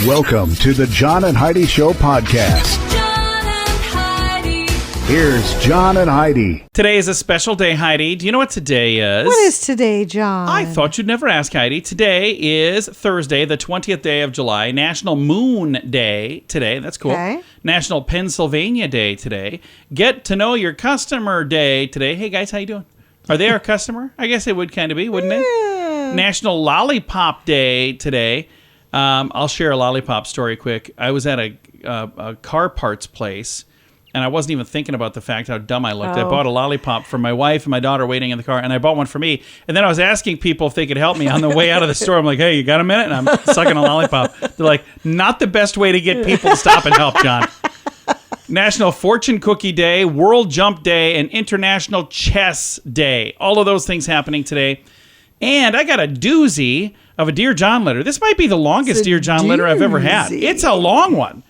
Welcome to the John and Heidi Show podcast. John and Heidi. Here's John and Heidi. Today is a special day, Heidi. Do you know what today is? What is today, John? I thought you'd never ask, Heidi. Today is Thursday, the 20th day of July. National Moon Day today. That's cool. Okay. National Pennsylvania Day today. Get to know your customer day today. Hey, guys, how you doing? Are they our customer? I guess it would kind of be, wouldn't it? National Lollipop Day today. I'll share a lollipop story quick. I was at a car parts place, and I wasn't even thinking about the fact how dumb I looked. I bought a lollipop for my wife and my daughter waiting in the car, and I bought one for me. And then I was asking people if they could help me on the way out of the store. I'm like, hey, you got a minute? And I'm sucking a lollipop. They're like, not the best way to get people to stop and help, John. National Fortune Cookie Day, World Jump Day, and International Chess Day. All of those things happening today. And I got a doozy of a Dear John letter. This might be the longest Dear John letter I've ever had. It's a long one.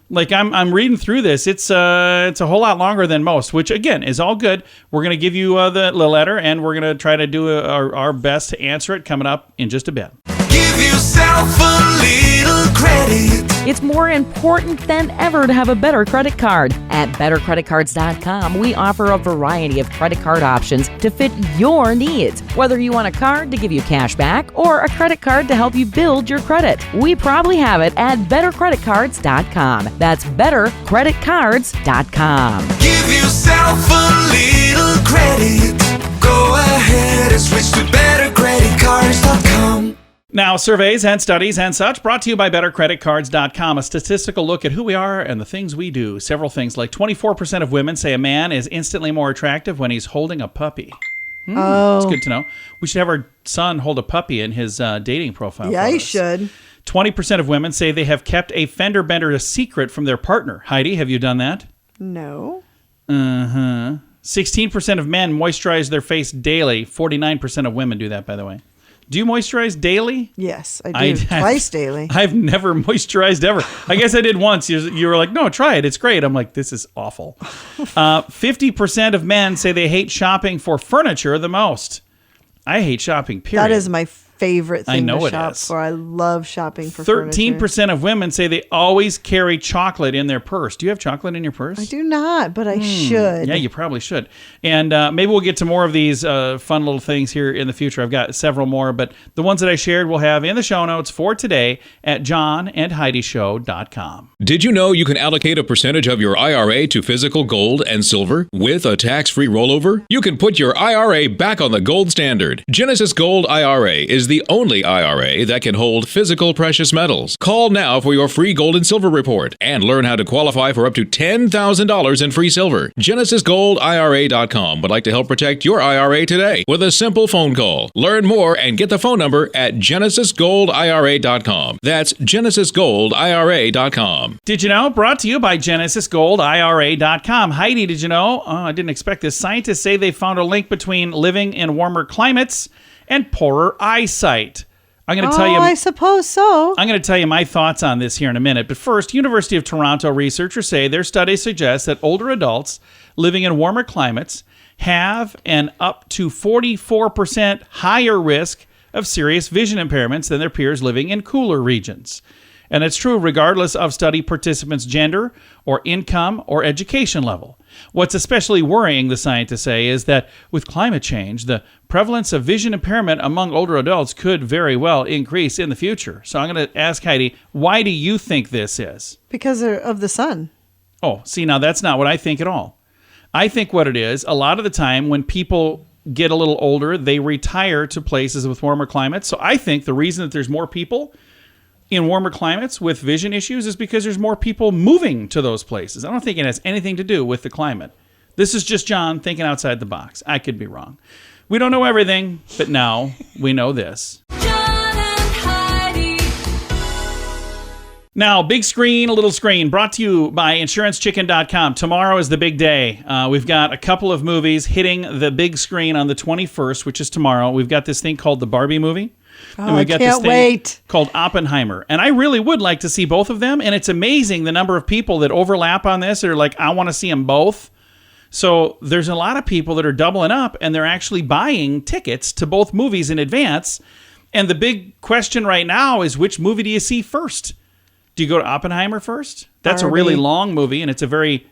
Like I'm reading through this. It's a whole lot longer than most, which again is all good. We're going to give you the letter, and we're going to try to do our best to answer it coming up in just a bit. Give yourself a little credit. It's more important than ever to have a better credit card. At bettercreditcards.com, we offer a variety of credit card options to fit your needs. Whether you want a card to give you cash back or a credit card to help you build your credit, we probably have it at bettercreditcards.com. That's bettercreditcards.com. Give yourself a little credit. Go ahead and switch to bettercreditcards.com. Now, surveys and studies and such brought to you by bettercreditcards.com, a statistical look at who we are and the things we do. Several things like 24% of women say a man is instantly more attractive when he's holding a puppy. That's good to know. We should have our son hold a puppy in his dating profile. Yeah, for he us. should. 20% of women say they have kept a fender bender a secret from their partner. Heidi, have you done that? No. 16% of men moisturize their face daily. 49% of women do that, by the way. Do you moisturize daily? Yes, I do. Twice daily. I've never moisturized ever. I guess I did once. You were like, no, try it. It's great. I'm like, this is awful. 50% of men say they hate shopping for furniture the most. I hate shopping, period. That is my favorite thing know to it shop is. for. I love shopping for furniture. 13% of women say they always carry chocolate in their purse. Do you have chocolate in your purse? I do not, but I should. Yeah, you probably should. And maybe we'll get to more of these fun little things here in the future. I've got several more, but the ones that I shared we'll have in the show notes for today at johnandheidishow.com. Did you know you can allocate a percentage of your IRA to physical gold and silver with a tax-free rollover? You can put your IRA back on the gold standard. Genesis Gold IRA is the only IRA that can hold physical precious metals. Call now for your free gold and silver report and learn how to qualify for up to $10,000 in free silver. GenesisGoldIRA.com would like to help protect your IRA today with a simple phone call. Learn more and get the phone number at GenesisGoldIRA.com. That's GenesisGoldIRA.com. Did you know? Brought to you by GenesisGoldIRA.com. Heidi, did you know? I didn't expect this. Scientists say they found a link between living in warmer climates and poorer eyesight. I'm going to tell you. I suppose so. I'm going to tell you my thoughts on this here in a minute. But first, University of Toronto researchers say their study suggests that older adults living in warmer climates have an up to 44% higher risk of serious vision impairments than their peers living in cooler regions. And it's true regardless of study participants' gender or income or education level. What's especially worrying, the scientists say, is that with climate change, the prevalence of vision impairment among older adults could very well increase in the future. So I'm going to ask Heidi, why do you think this is? Because of the sun. Oh, see, now that's not what I think at all. I think what it is, a lot of the time when people get a little older, they retire to places with warmer climates. So I think the reason that there's more people in warmer climates with vision issues is because there's more people moving to those places. I don't think it has anything to do with the climate. This is just John thinking outside the box. I could be wrong. We don't know everything, but now we know this. John and Heidi. Now, big screen, a little screen, brought to you by InsuranceChicken.com. Tomorrow is the big day. We've got a couple of movies hitting the big screen on the 21st, which is tomorrow. We've got this thing called the Barbie movie. And we've got this thing called Oppenheimer. And I really would like to see both of them. And it's amazing the number of people that overlap on this are like, I want to see them both. So there's a lot of people that are doubling up and they're actually buying tickets to both movies in advance. And the big question right now is, which movie do you see first? Do you go to Oppenheimer first? That's a really Barbie. long movie, and it's a very,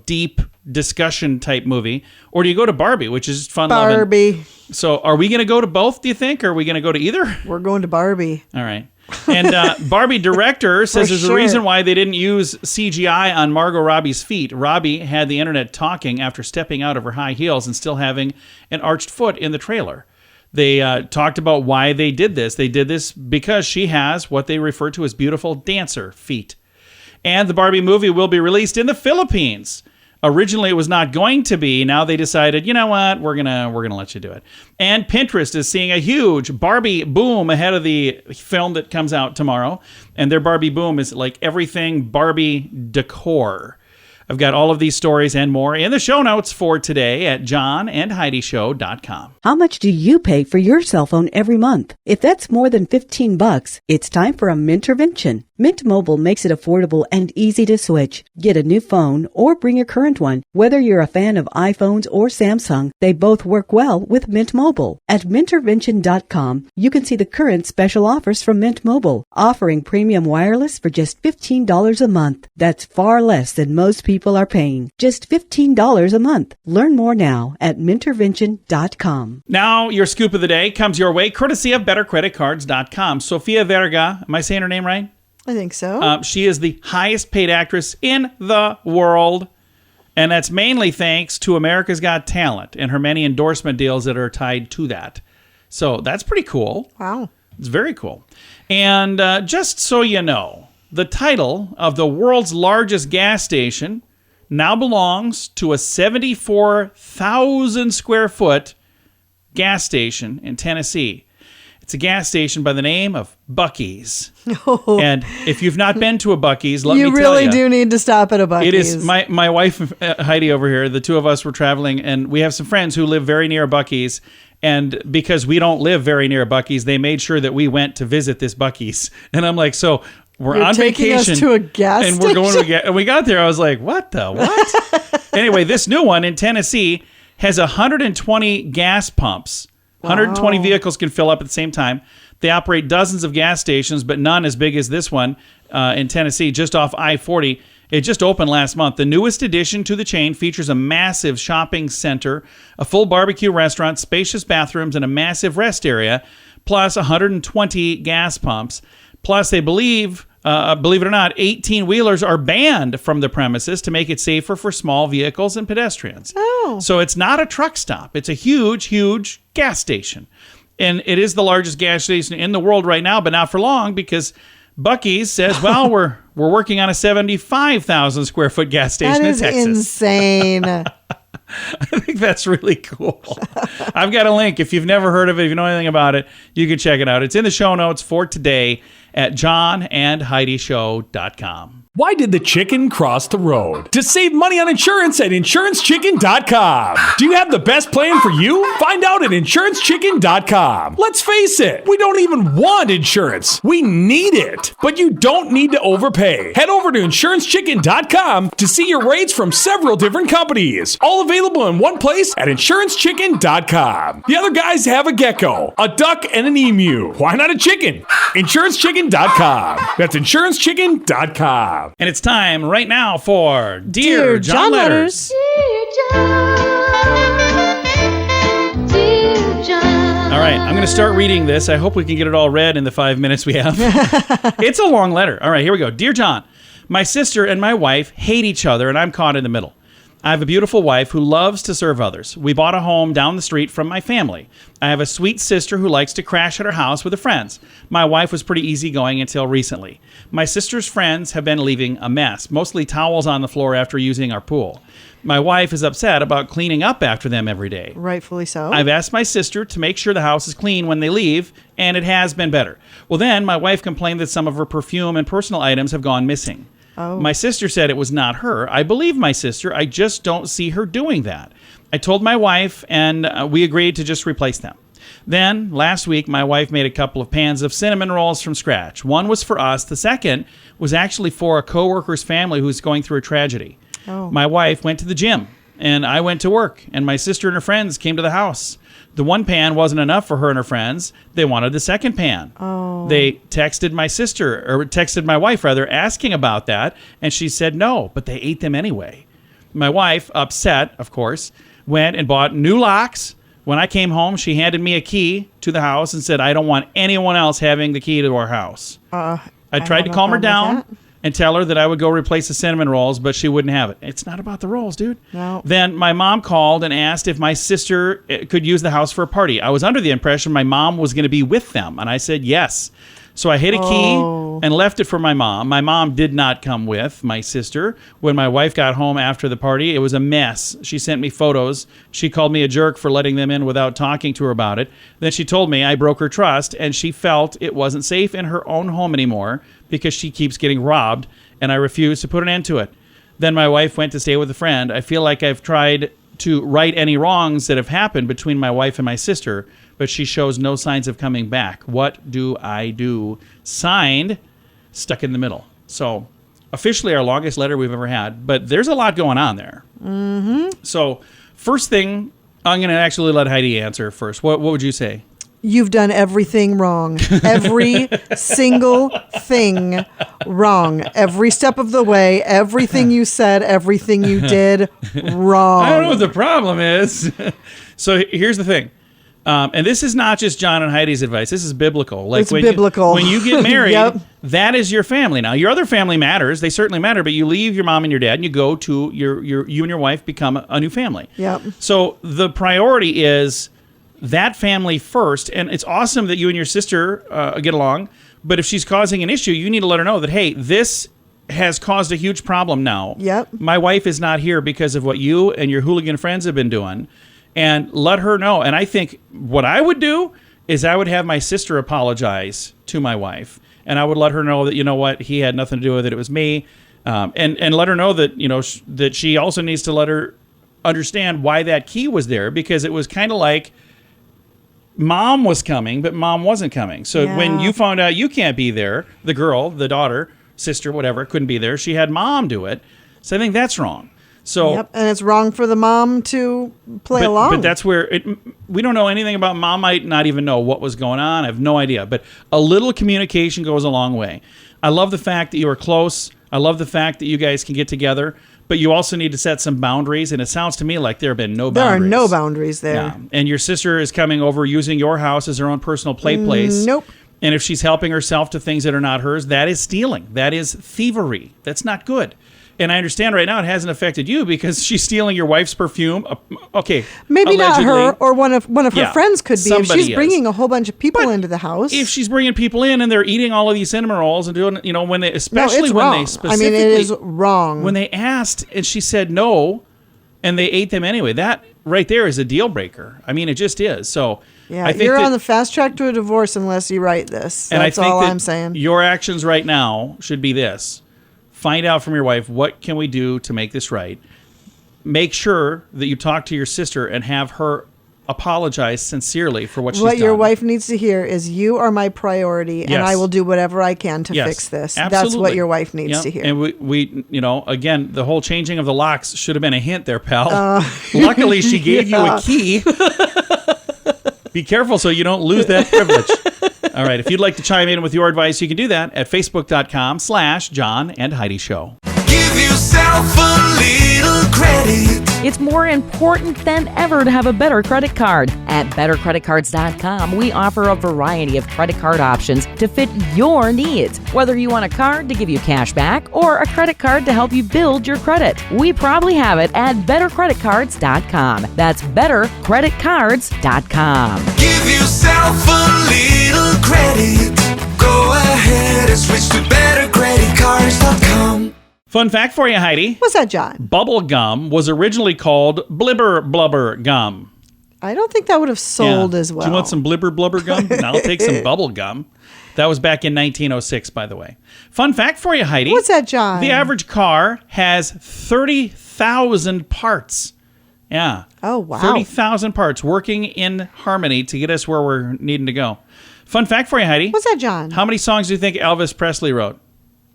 deep discussion type movie. Or do you go to Barbie, which is fun loving? Barbie. So are we going to go to both, do you think? Or are we going to go to either? We're going to Barbie. All right. And Barbie director says there's a sure. reason why they didn't use CGI on Margot Robbie's feet. Robbie had the internet talking after stepping out of her high heels and still having an arched foot in the trailer. They talked about why they did this. They did this because she has what they refer to as beautiful dancer feet. And the Barbie movie will be released in the Philippines. Originally, it was not going to be. Now they decided, you know what, we're gonna let you do it. And Pinterest is seeing a huge Barbie boom ahead of the film that comes out tomorrow. And their Barbie boom is like everything Barbie decor. I've got all of these stories and more in the show notes for today at johnandheidishow.com. How much do you pay for your cell phone every month? If that's more than $15, it's time for a Mintervention. Mint Mobile makes it affordable and easy to switch. Get a new phone or bring your current one. Whether you're a fan of iPhones or Samsung, they both work well with Mint Mobile. At Mintervention.com, you can see the current special offers from Mint Mobile, offering premium wireless for just $15 a month. That's far less than most people are paying. Just $15 a month. Learn more now at Mintervention.com. Now, your scoop of the day comes your way courtesy of BetterCreditCards.com. Sofia Vergara, am I saying her name right? I think so. She is the highest paid actress in the world, and that's mainly thanks to America's Got Talent and her many endorsement deals that are tied to that. So that's pretty cool. Wow. It's very cool. And just so you know, the title of the world's largest gas station now belongs to a 74,000 square foot gas station in Tennessee. It's a gas station by the name of Buc-ee's. Oh. And if you've not been to a Buc-ee's, let me You tell really you. do need to stop at a Buc-ee's. It is my wife, Heidi, over here. The two of us were traveling, and we have some friends who live very near Buc-ee's. And because we don't live very near Buc-ee's, they made sure that we went to visit this Buc-ee's. And I'm like, so we're You're on taking us vacation to a gas and we're going to station? and we got there. I was like, what the what? Anyway, this new one in Tennessee has 120 gas pumps. 120 vehicles can fill up at the same time. They operate dozens of gas stations, but none as big as this one in Tennessee, just off I-40. It just opened last month. The newest addition to the chain features a massive shopping center, a full barbecue restaurant, spacious bathrooms, and a massive rest area, plus 120 gas pumps. Plus, they believe it or not, 18-wheelers are banned from the premises to make it safer for small vehicles and pedestrians. Oh. So it's not a truck stop. It's a huge, huge gas station. And it is the largest gas station in the world right now, but not for long, because Buc-ee's says, well, we're working on a 75,000 square foot gas station That in is Texas. insane. I think that's really cool. I've got a link. If you've never heard of it, if you know anything about it, you can check it out. It's in the show notes for today at johnandheidishow.com. Why did the chicken cross the road? To save money on insurance at InsuranceChicken.com. Do you have the best plan for you? Find out at InsuranceChicken.com. Let's face it, we don't even want insurance. We need it. But you don't need to overpay. Head over to InsuranceChicken.com to see your rates from several different companies. All available in one place at InsuranceChicken.com. The other guys have a gecko, a duck, and an emu. Why not a chicken? InsuranceChicken.com. That's InsuranceChicken.com. And it's time right now for Dear John Letters. All right, I'm going to start reading this. I hope we can get it all read in the 5 minutes we have. It's a long letter. All right, here we go. Dear John, my sister and my wife hate each other, and I'm caught in the middle. I have a beautiful wife who loves to serve others. We bought a home down the street from my family. I have a sweet sister who likes to crash at her house with her friends. My wife was pretty easygoing until recently. My sister's friends have been leaving a mess, mostly towels on the floor after using our pool. My wife is upset about cleaning up after them every day. Rightfully so. I've asked my sister to make sure the house is clean when they leave, and it has been better. Well, then my wife complained that some of her perfume and personal items have gone missing. Oh. My sister said it was not her. I believe my sister. I just don't see her doing that. I told my wife, and we agreed to just replace them. Then, last week, my wife made a couple of pans of cinnamon rolls from scratch. One was for us. The second was actually for a coworker's family who's going through a tragedy. Oh. My wife went to the gym and I went to work, and my sister and her friends came to the house. The one pan wasn't enough for her and her friends. They wanted the second pan. Oh. They texted my wife rather, asking about that, and she said no, but they ate them anyway. My wife, upset, of course, went and bought new locks. When I came home, she handed me a key to the house and said, I don't want anyone else having the key to our house. I tried to calm her down and tell her that I would go replace the cinnamon rolls, but she wouldn't have it. It's not about the rolls, dude. No. Then my mom called and asked if my sister could use the house for a party. I was under the impression my mom was going to be with them, and I said yes. So I hid a key and left it for my mom. My mom did not come with my sister. When my wife got home after the party, it was a mess. She sent me photos. She called me a jerk for letting them in without talking to her about it. Then she told me I broke her trust, and she felt it wasn't safe in her own home anymore because she keeps getting robbed, and I refused to put an end to it. Then my wife went to stay with a friend. I feel like I've tried to right any wrongs that have happened between my wife and my sister, but she shows no signs of coming back. What do I do? Signed, Stuck in the Middle. So, officially our longest letter we've ever had, but there's a lot going on there. Mm-hmm. So, first thing, I'm going to actually let Heidi answer first. What would you say? You've done everything wrong. Every single thing wrong. Every step of the way, everything you said, everything you did, wrong. I don't know what the problem is. So here's the thing. And this is not just John and Heidi's advice. This is biblical. It's biblical. When you get married, Yep. that is your family. Now, your other family matters. They certainly matter. But you leave your mom and your dad, and you go to you and your wife become a new family. Yep. So the priority is that family first. And it's awesome that you and your sister get along. But if she's causing an issue, you need to let her know that, hey, this has caused a huge problem now. Yep. My wife is not here because of what you and your hooligan friends have been doing. And let her know. And I think what I would do is I would have my sister apologize to my wife. And I would let her know that, you know what, he had nothing to do with it. It was me. And let her know that, you know, that she also needs to let her understand why that key was there. Because it was kind of like mom was coming, but mom wasn't coming. So when you found out you can't be there, the girl, the daughter, sister, whatever, couldn't be there. She had mom do it. So I think that's wrong. So, Yep, and it's wrong for the mom to play along. But that's where we don't know anything about. Mom might not even know what was going on. I have no idea. But a little communication goes a long way. I love the fact that you are close. I love the fact that you guys can get together. But you also need to set some boundaries. And it sounds to me like there have been no boundaries. There are no boundaries there. Yeah. And your sister is coming over using your house as her own personal play place. Nope. And if she's helping herself to things that are not hers, that is stealing. That is thievery. That's not good. And I understand right now it hasn't affected you because she's stealing your wife's perfume. Okay, Maybe allegedly, not her, or one of her friends could be. If somebody she's is. bringing a whole bunch of people But into the house. If she's bringing people in and they're eating all of these cinnamon rolls and doing, you know, when they, especially it's when wrong. they specifically, I mean, it is wrong. When they asked and she said no, and they ate them anyway, that right there is a deal breaker. I mean, it just is. So yeah, I think you're that, on the fast track to a divorce unless you write this. and That's I think all that I'm saying. Your actions right now should be this. Find out from your wife, what can we do to make this right? Make sure that you talk to your sister and have her apologize sincerely for what she's done. What your wife needs to hear is, you are my priority, and Yes. I will do whatever I can to Yes, fix this. absolutely. That's what your wife needs Yep. to hear. And we, you know, again, the whole changing of the locks should have been a hint there, pal. Luckily, she gave you a key. Be careful so you don't lose that privilege. All right. If you'd like to chime in with your advice, you can do that at facebook.com/John and Heidi Show. Give yourself a little credit. It's more important than ever to have a better credit card. At bettercreditcards.com, we offer a variety of credit card options to fit your needs. Whether you want a card to give you cash back or a credit card to help you build your credit, we probably have it at bettercreditcards.com. That's bettercreditcards.com. Give yourself a little credit. Go ahead and switch to bettercreditcards.com. Fun fact for you, Heidi. What's that, John? Bubble gum was originally called blibber blubber gum. I don't think that would have sold Yeah. as well. Do you want some blibber blubber gum? And I'll take some bubble gum. That was back in 1906, by the way. Fun fact for you, Heidi. What's that, John? The average car has 30,000 parts. Yeah. Oh, wow. 30,000 parts working in harmony to get us where we're needing to go. Fun fact for you, Heidi. What's that, John? How many songs do you think Elvis Presley wrote?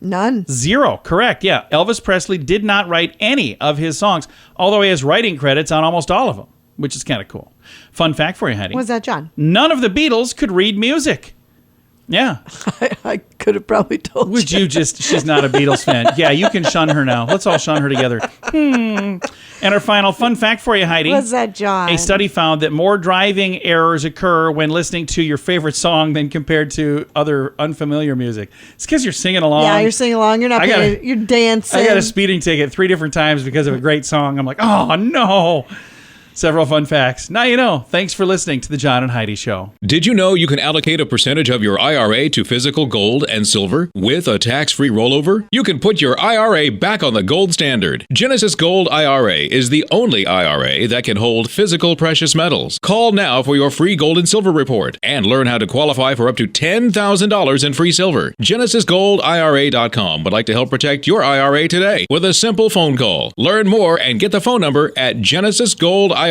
None. 0. Correct. Yeah. Elvis Presley did not write any of his songs, although he has writing credits on almost all of them, which is kind of cool. Fun fact for you, Heidi. What's that, John? None of the Beatles could read music. Yeah. I could have probably told you. Would you just, she's not a Beatles fan. Yeah, you can shun her now. Let's all shun her together. And our final fun fact for you, Heidi. What's that, John? A study found that more driving errors occur when listening to your favorite song than compared to other unfamiliar music. It's because you're singing along. Yeah, you're singing along. You're not paying. You're dancing. I got a speeding ticket 3 different times because of a great song. I'm like, oh, no. Several fun facts. Now you know. Thanks for listening to the John and Heidi Show. Did you know you can allocate a percentage of your IRA to physical gold and silver with a tax-free rollover? You can put your IRA back on the gold standard. Genesis Gold IRA is the only IRA that can hold physical precious metals. Call now for your free gold and silver report and learn how to qualify for up to $10,000 in free silver. GenesisGoldIRA.com would like to help protect your IRA today with a simple phone call. Learn more and get the phone number at GenesisGoldIRA.com.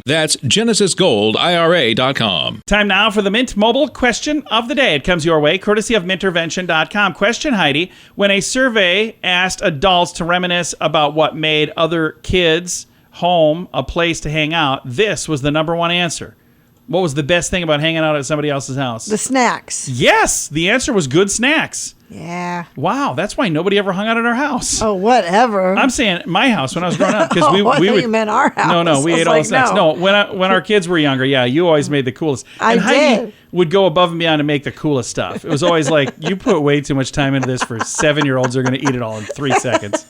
That's GenesisGoldIRA.com. Time now for the Mint Mobile question of the day. It comes your way, courtesy of mintervention.com. Question, Heidi. When a survey asked adults to reminisce about what made other kids' home a place to hang out, this was the number one answer. What was the best thing about hanging out at somebody else's house? The snacks. Yes, the answer was good snacks. Yeah. Wow, that's why nobody ever hung out at our house. Oh, whatever. I'm saying my house when I was growing up because I we thought would. you meant our house. No, we I was ate all like, the snacks. no. When our kids were younger, yeah, you always made the coolest. I and Heidi did. would go above and beyond to make the coolest stuff. It was always like you put way too much time into this for 7-year-olds. Are going to eat it all in 3 seconds.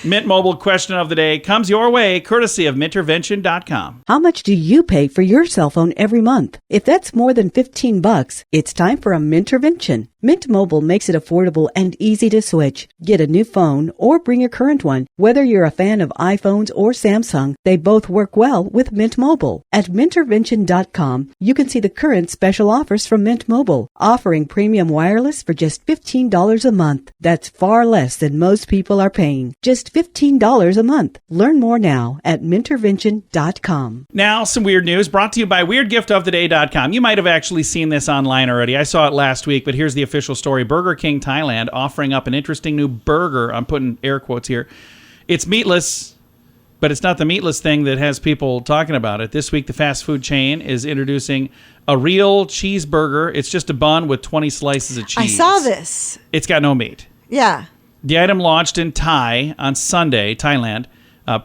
Mint Mobile question of the day comes your way, courtesy of mintervention.com. How much do you pay for your cell phone every month? If that's more than $15, it's time for a Mintervention. Mint Mobile makes it affordable and easy to switch. Get a new phone or bring your current one. Whether you're a fan of iPhones or Samsung, they both work well with Mint Mobile. At Mintervention.com, you can see the current special offers from Mint Mobile, offering premium wireless for just $15 a month. That's far less than most people are paying. Just $15 a month. Learn more now at Mintervention.com. Now, some weird news brought to you by WeirdGiftOfTheDay.com. You might have actually seen this online already. I saw it last week, but here's the official story. Burger King Thailand offering up an interesting new burger. I'm putting air quotes here. It's meatless, but it's not the meatless thing that has people talking about it. This week, the fast food chain is introducing a real cheeseburger. It's just a bun with 20 slices of cheese. I saw this. It's got no meat. Yeah. The item launched in Thailand,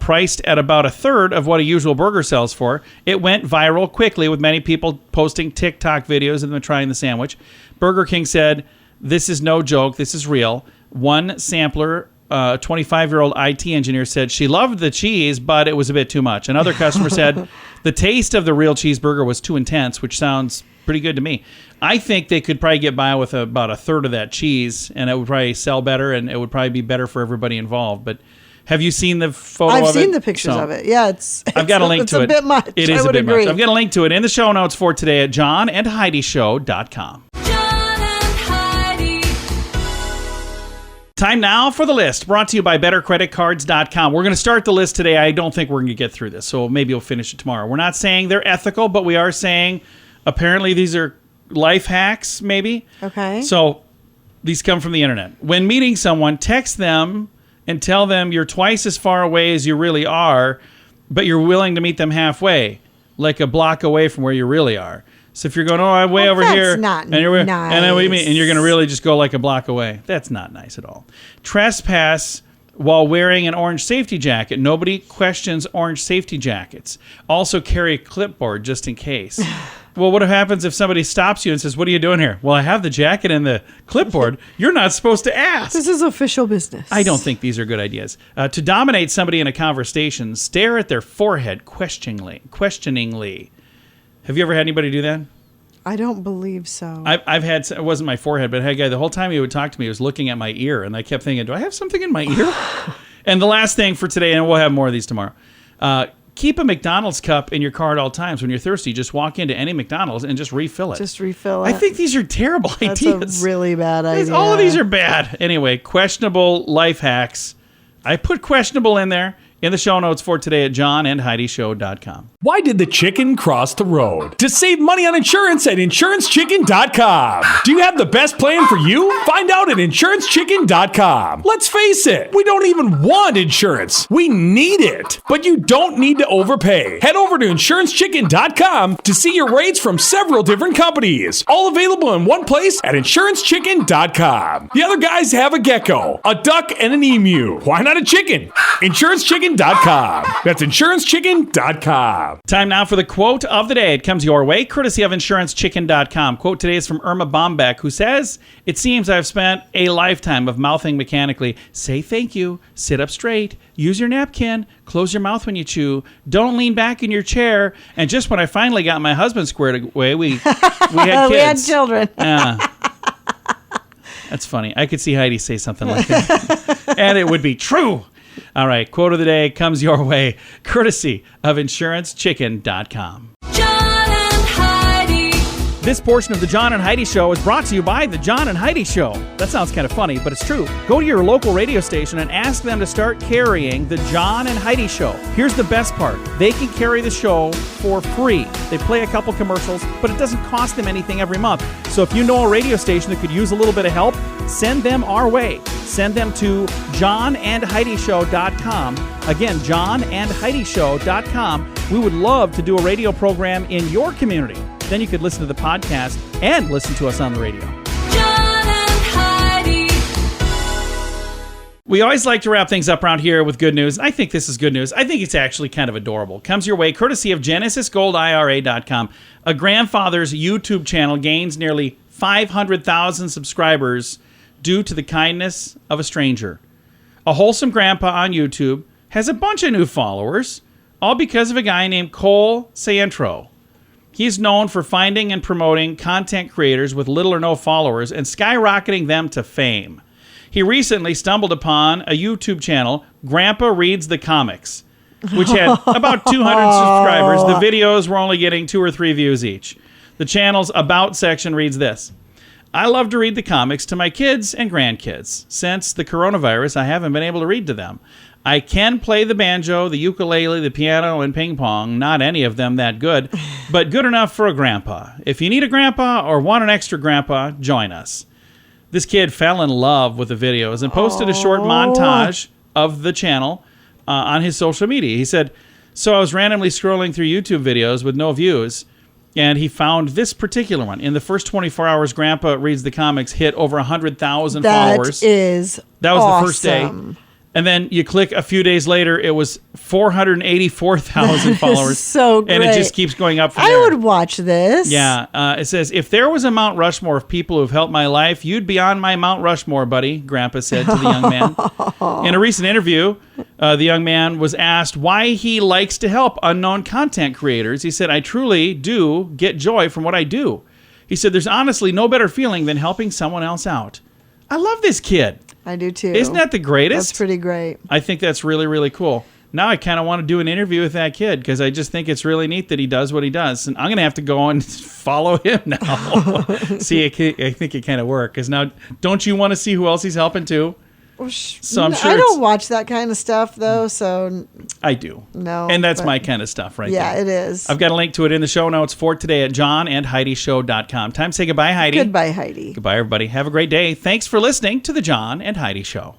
priced at about a third of what a usual burger sells for. It went viral quickly, with many people posting TikTok videos of them trying the sandwich. Burger King said, "This is no joke. This is real." One sampler, a 25-year-old IT engineer, said she loved the cheese, but it was a bit too much. Another customer said the taste of the real cheeseburger was too intense, which sounds pretty good to me. I think they could probably get by with about a third of that cheese, and it would probably sell better, and it would probably be better for everybody involved. But have you seen the photo of it? I've seen the pictures of it. Yeah, I've got a link to it. It's a bit much. It is I a would bit agree. much. I've got a link to it in the show notes for today at johnandheidishow.com. John and Heidi. Time now for the list, brought to you by bettercreditcards.com. We're going to start the list today. I don't think we're going to get through this, so maybe we'll finish it tomorrow. We're not saying they're ethical, but we are saying apparently these are life hacks, maybe. Okay. So these come from the internet. When meeting someone, text them and tell them you're twice as far away as you really are, but you're willing to meet them halfway, like a block away from where you really are. So if you're going, I'm way over that's here, not and you're nice. and then what do you mean? And you're going to really just go like a block away. That's not nice at all. Trespass while wearing an orange safety jacket. Nobody questions orange safety jackets. Also carry a clipboard just in case. Well, what happens if somebody stops you and says, "What are you doing here?" Well, I have the jacket and the clipboard. You're not supposed to ask. This is official business. I don't think these are good ideas. To dominate somebody in a conversation, stare at their forehead questioningly. Have you ever had anybody do that? I don't believe so. I've had, it wasn't my forehead, but I had a guy, the whole time he would talk to me, he was looking at my ear, and I kept thinking, do I have something in my ear? And the last thing for today, and we'll have more of these tomorrow, keep a McDonald's cup in your car at all times. When you're thirsty, just walk into any McDonald's and just refill it. Just refill it. I think these are terrible That's ideas. a really bad idea. All of these are bad. Anyway, questionable life hacks. I put questionable in there. in the show notes for today at johnandheidishow.com. Why did the chicken cross the road? To save money on insurance at insurancechicken.com. Do you have the best plan for you? Find out at insurancechicken.com. Let's face it, we don't even want insurance. We need it. But you don't need to overpay. Head over to insurancechicken.com to see your rates from several different companies. All available in one place at insurancechicken.com. The other guys have a gecko, a duck, and an emu. Why not a chicken? Insurancechicken.com. That's insurancechicken.com. Time now for the quote of the day. It comes your way, courtesy of insurancechicken.com. Quote today is from Irma Bombeck, who says, "It seems I've spent a lifetime of mouthing mechanically. Say thank you, sit up straight, use your napkin, close your mouth when you chew, don't lean back in your chair." And just when I finally got my husband squared away, we had kids. We had children. That's funny. I could see Heidi say something like that. And it would be true. All right, quote of the day comes your way, courtesy of insurancechicken.com. John and Heidi. This portion of the John and Heidi Show is brought to you by the John and Heidi Show. That sounds kind of funny, but it's true. Go to your local radio station and ask them to start carrying the John and Heidi Show. Here's the best part. They can carry the show for free. They play a couple commercials, but it doesn't cost them anything every month. So if you know a radio station that could use a little bit of help, send them our way. Send them to johnandheidishow.com. Again, johnandheidishow.com. We would love to do a radio program in your community. Then you could listen to the podcast and listen to us on the radio. John and Heidi. We always like to wrap things up around here with good news. I think this is good news. I think it's actually kind of adorable. Comes your way courtesy of GenesisGoldIRA.com. A grandfather's YouTube channel gains nearly 500,000 subscribers due to the kindness of a stranger. A wholesome grandpa on YouTube has a bunch of new followers, all because of a guy named Cole Cientro. He's known for finding and promoting content creators with little or no followers and skyrocketing them to fame. He recently stumbled upon a YouTube channel, Grandpa Reads the Comics, which had about 200 subscribers. The videos were only getting 2 or 3 views each. The channel's About section reads this: "I love to read the comics to my kids and grandkids. Since the coronavirus, I haven't been able to read to them. I can play the banjo, the ukulele, the piano, and ping pong. Not any of them that good, but good enough for a grandpa. If you need a grandpa or want an extra grandpa, join us." This kid fell in love with the videos and posted a short montage of the channel on his social media. He said, "So I was randomly scrolling through YouTube videos with no views, and he found this particular one. In the first 24 hours, Grandpa Reads the Comics hit over 100,000 followers. That was awesome. the first day. And then you click a few days later, it was 484,000 followers. So great. And it just keeps going up from I there. would watch this. Yeah. It says, "If there was a Mount Rushmore of people who've helped my life, you'd be on my Mount Rushmore, buddy," Grandpa said to the young man. In a recent interview, the young man was asked why he likes to help unknown content creators. He said, "I truly do get joy from what I do." He said, "There's honestly no better feeling than helping someone else out." I love this kid. I do too. Isn't that the greatest? That's pretty great. I think that's really, really cool. Now I kind of want to do an interview with that kid because I just think it's really neat that he does what he does. And I'm going to have to go and follow him now. See, I think it kind of works. Because now, don't you want to see who else he's helping too? So I'm sure I don't watch that kind of stuff though, so I do. No. And that's my kind of stuff right there. Yeah, it is. I've got a link to it in the show notes for today at johnandheidishow.com. Time to say goodbye, Heidi. Goodbye, Heidi. Goodbye, everybody. Have a great day. Thanks for listening to the John and Heidi Show.